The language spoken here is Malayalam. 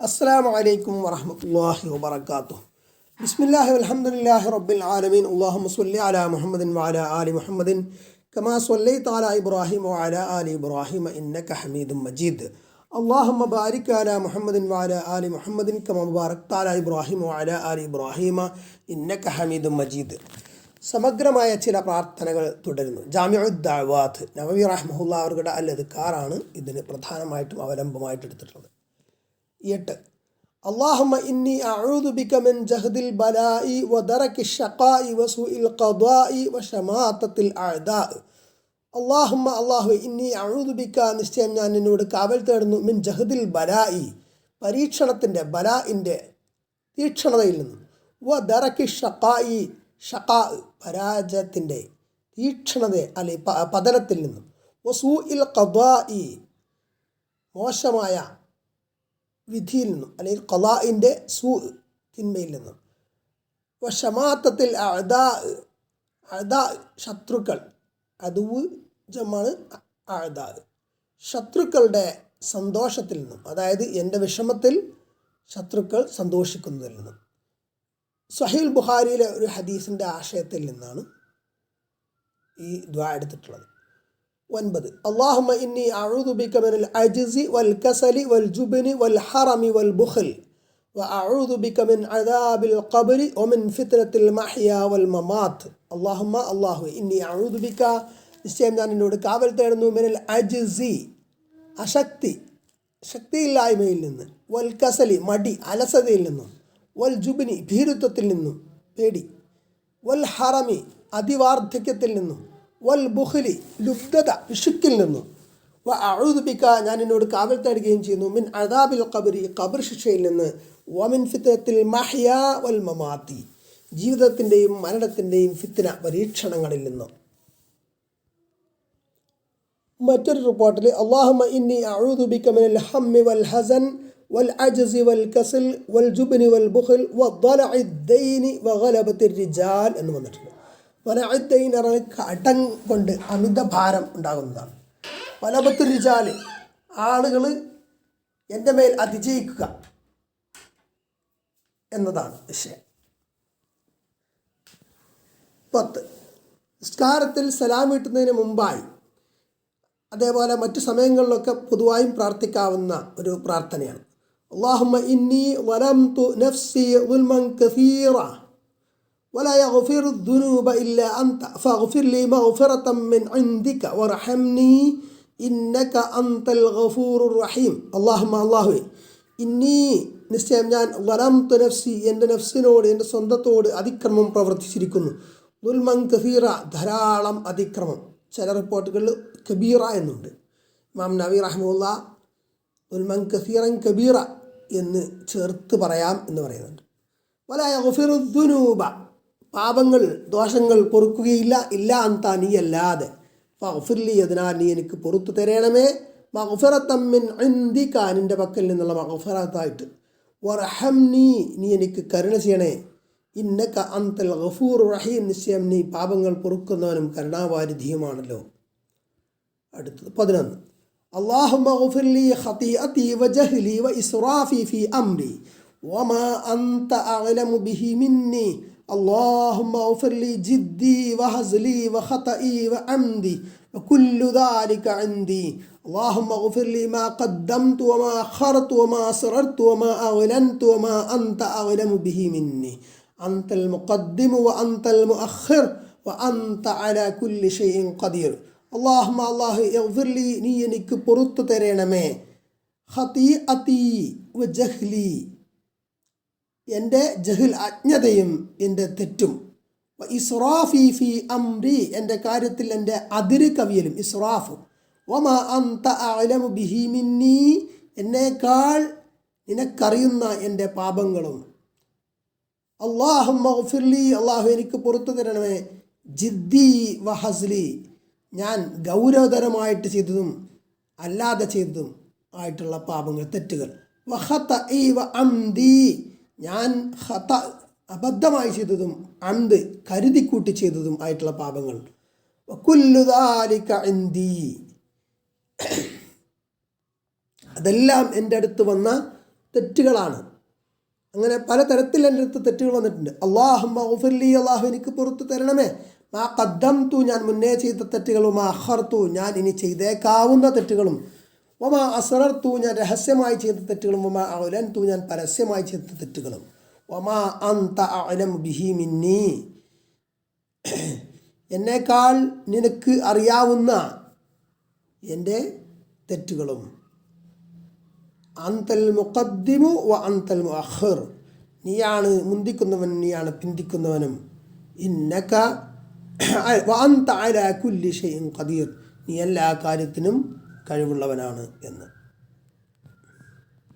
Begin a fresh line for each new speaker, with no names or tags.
അസ്സലാമു അലൈക്കും വറഹ്മത്തുള്ളാഹി വബറകാതുഹു. ബിസ്മില്ലാഹി വൽഹംദുലില്ലാഹി റബ്ബിൽ ആലമീൻ. അല്ലാഹുമ്മ സ്വല്ലി അലാ മുഹമ്മദിൻ വഅലാ ആലി മുഹമ്മദിൻ കമാ സ്വല്ലൈത അലാ ഇബ്രാഹിം വഅലാ ആലി ഇബ്രാഹിം ഇന്നക ഹമീദും മജീദ്. അല്ലാഹുമ്മ ബാരിക് അലാ മുഹമ്മദിൻ വഅലാ ആലി മുഹമ്മദിൻ കമാ ബാറക്ത അലാ ഇബ്രാഹിം വഅലാ ആലി ഇബ്രാഹിം ഇന്നക ഹമീദും മജീദ്. സമഗ്രമായ ചില പ്രാർത്ഥനകൾ തുടരുന്നു. ജാമിഉദ് ദഅവാത്ത് നവവി റഹ്മഹുല്ലാഹി അവരുടെ അൽ അദ്കാറാണ് ഇതിന് പ്രധാനമായിട്ടും അവലംബമായിട്ട് എടുത്തിട്ടുള്ളത്. 8. അല്ലാഹുമ്മ ഇന്നി അഊദു ബിക മിൻ ജഹദിൽ ബലാഇ വദറകി ശഖാഇ വസൂഇൽ ഖദാഇ വശമാതത്തിൽ അഅദാ. അല്ലാഹുമ്മ അല്ലാഹു ഇന്നി അഊദു ബിക നിശ്ചയം ഞാൻ നിന്നോട് കാവൽ തേടുന്നു മിൻ ജഹദിൽ ബലാഇ പരീക്ഷണത്തിൻ്റെ ബലാഇൻ്റെ തീക്ഷണതയിൽ നിന്നും വദറകി ശഖാഇ ഷഖാ പരാജയത്തിൻ്റെ തീക്ഷണത അല്ലെ പതനത്തിൽ നിന്നും വസൂഇൽ ഖദാഇ മോശമായ വിധിയിൽ നിന്നും അല്ലെങ്കിൽ ഖലാഇൻ്റെ തിന്മയിൽ നിന്നും വശമാത്തത്തിൽ അഅദാ ശത്രുക്കൾ അദുവ് ജമാണ് അഅദാ ശത്രുക്കളുടെ സന്തോഷത്തിൽ നിന്നും, അതായത് എൻ്റെ വിഷമത്തിൽ ശത്രുക്കൾ സന്തോഷിക്കുന്നതിൽ നിന്നും. സ്വഹീഹ് ബുഖാരിയിലെ ഒരു ഹദീസിൻ്റെ ആശയത്തിൽ നിന്നാണ് ഈ ദുആ എടുത്തിട്ടുള്ളത്. 9. അല്ലാഹുമ്മ ഇന്നി അഊദു ബിക മിനൽ അജ്സി വൽ കസലി വൽ ജുബ്നി വൽ ഹറമി വൽ ബുഖൽ വഅഊദു ബിക മിൻ അദാബിൽ ഖബ്രി വമിൻ ഫിത്നത്തിൽ മഹ്യാ വൽ മമാത്ത്. അല്ലാഹുമ്മ അല്ലാഹു ഇന്നി അഊദു ബിക നിശ്ചയം ഞാൻ നിന്നോട് കാവൽ തേടുന്നു മിനൽ അജ്സി ശക്തിയില്ലായ്മയിൽ നിന്ന്, വൽ കസലി മടി അലസതയിൽ നിന്നും, വൽ ജുബ്നി ഭീരുത്വത്തിൽ നിന്നും പേടി, വൽ ഹറമി അതിവാർദ്ധക്യത്തിൽ നിന്നും, വൽ ബുഖ്ലി ലുബ്ധത പിശുക്കിൽ നിന്നും, വഅഊദു ബിക ഞാൻ നിന്നോട് കാവൽ തേടുകയും ചെയ്യുന്നു മിൻ അദാബിൽ ഖബ്രി ഖബർ ശിക്ഷയിൽ നിന്ന്, വമിൻ ഫിത്നത്തിൽ മഹ്യാ വൽ മമാത്തി ജീവിതത്തിൻ്റെയും മരണത്തിൻ്റെയും ഫിത്ന പരീക്ഷണങ്ങളിൽ നിന്നും. മറ്റൊരു റിപ്പോർട്ടിൽ അല്ലാഹുമ്മ ഇന്നി അഊദു ബിക മിനൽ ഹമ്മി വൽ ഹസൻ വൽ അജ്സി വൽ കസൽ വൽ ജുബ്നി വൽ ബുഖൽ വദലഇ ദൈനി വഗലബത്തിർ റിജാൽ എന്ന് വന്നിട്ടുണ്ട്. വലഅദ്ദൈൻ കടം കൊണ്ട് അമിത ഭാരം ഉണ്ടാകുന്നതാണ്. വലബത്തുർ റിജാൽ ആളുകൾ എൻ്റെ മേൽ അതിജയിക്കുക എന്നതാണ് വിഷയം. 10. നിസ്കാരത്തിൽ സലാം വീട്ടുന്നതിന് മുമ്പായി അതേപോലെ മറ്റു സമയങ്ങളിലൊക്കെ പൊതുവായും പ്രാർത്ഥിക്കാവുന്ന ഒരു പ്രാർത്ഥനയാണ്. അല്ലാഹുമ്മ ഇന്നി വലംതു നഫ്സി ദുൽമൻ കസീറ ولا يغفر الذنوب إلا أنت فاغفر لي مغفرة من عندك وارحمني إنك أنت الغفور الرحيم. اللهم الله إني നിശ്ചയം ഞാൻ വലംതു നഫ്സി എൻ്റെ നഫ്സിനോട് എൻ്റെ സ്വന്തത്തോട് അതിക്രമം പ്രവർത്തിച്ചിരിക്കുന്നു. ദുൽമൻ കസീറ ധാരാളം അതിക്രമം, ചില റിപ്പോർട്ടുകളിൽ കബീറ എന്നുണ്ട്. ഇമാം നവവി റഹ്മത്തുള്ളാഹി ദുൽമൻ കസീറൻ കബീറ എന്ന് ചേർത്ത് പറയാം എന്ന് പറയുന്നുണ്ട്. വലാ യഗ്ഫിറു ദുനൂബ പാപങ്ങൾ ദോഷങ്ങൾ പൊറുക്കുകയില്ല ഇല്ല അന്ത നീ അല്ലാതെ, ഫഗ്ഫിർലി അതിനാൽ നീ എനിക്ക് പൊറുത്തു തരണമേ, മഗ്ഫിറത്തൻ മിൻ ഇൻദിക നിൻ്റെ പക്കൽ നിന്നുള്ള മഗ്ഫിറത്തായിട്ട്, വർഹംനി നീ എനിക്ക് കരുണ ചെയ്യണേ, ഇന്നക അന്തൽ ഗഫൂർ റഹീം നിശ്ചയം നീ പാപങ്ങൾ പൊറുക്കുന്നവനും കരുണാവാരിധിയുമാണല്ലോ. അടുത്തത് 11. അല്ലാഹുമ്മ ഗ്ഫിർലി ഖതീഅതി വജഹ്ലി വഇസ്റാഫി ഫീ അംരി വമാ അൻത അഅലമു ബിഹി മിന്നി. اللهم اغفر لي جدي وهزلي وخطئي وعمدي وكل ذلك عندي. اللهم اغفر لي ما قدمت وما أخرت وما أسررت وما أعلنت وما أنت أعلم به مني. أنت المقدم وأنت المؤخر وأنت على كل شيء قدير. اللهم الله اغفر لي നീ എനിക്ക് പൊറുത്തു തരണമേ, ഖതീഅതി വജഹ്ലി എൻ്റെ ജഹൽ അജ്ഞതയും എൻ്റെ തെറ്റും, ഇസ്റാഫി ഫീ അംരി എൻ്റെ കാര്യത്തിൽ എൻ്റെ അതിര് കവിയലും ഇസ്റാഫ്, വമാ അൻത അഅലമു ബിഹി മിന്നി എന്നേക്കാൾ നിനക്കറിയുന്ന എൻ്റെ പാപങ്ങളും. അല്ലാഹുമ്മ ഗ്ഫിർലി അല്ലാഹു എനിക്ക് പുറത്തു തരണമേ, ജിദ്ദി വഹസ്ലി ഞാൻ ഗൗരവതരമായിട്ട് ചെയ്തതും അല്ലാതെ ചെയ്തതും ആയിട്ടുള്ള പാപങ്ങൾ തെറ്റുകൾ, വഖതഇ വഅംദി ഞാൻ അബദ്ധമായി ചെയ്തതും അംദ് കരുതിക്കൂട്ടി ചെയ്തതും ആയിട്ടുള്ള പാപങ്ങൾ, വകുല്ലു ദാലിക ഇൻദി അതെല്ലാം എൻ്റെ അടുത്ത് വന്ന തെറ്റുകളാണ്. അങ്ങനെ പലതരത്തിൽ എൻ്റെ അടുത്ത് തെറ്റുകൾ വന്നിട്ടുണ്ട്. അല്ലാഹുമ്മ ഗുഫിർലി, അള്ളാഹു എനിക്ക് പുറത്തു തരണമേ. മാ ഖദ്ദംതു, ഞാൻ മുന്നേ ചെയ്ത തെറ്റുകളും, മാ അഖർതു, ഞാൻ ഇനി ചെയ്തേക്കാവുന്ന തെറ്റുകളും, വമാ അസ്റർതു, ഞാൻ രഹസ്യമായി ചെയ്ത തെറ്റുകളും, വമാ അഅ്ലൻതു, ഞാൻ പരസ്യമായി ചെയ്ത തെറ്റുകളും, വമാ അൻത അഅ്ലമു ബിഹി മിന്നി, എന്നേക്കാൾ നിനക്ക് അറിയാവുന്ന എൻ്റെ തെറ്റുകളും. അൻതൽ മുഖദ്ദിമു വ അൻതൽ മുഅഖിർ, നീയാണ് മുന്തിക്കുന്നവൻ, നീയാണ് പിന്തിക്കുന്നവനും. ഇന്നക വ അൻത അലാ കുല്ലി ഷൈഇൻ ഖദീർ, നീ എല്ലാ കാര്യത്തിനും കഴിവുള്ളവനാണ് എന്ന്.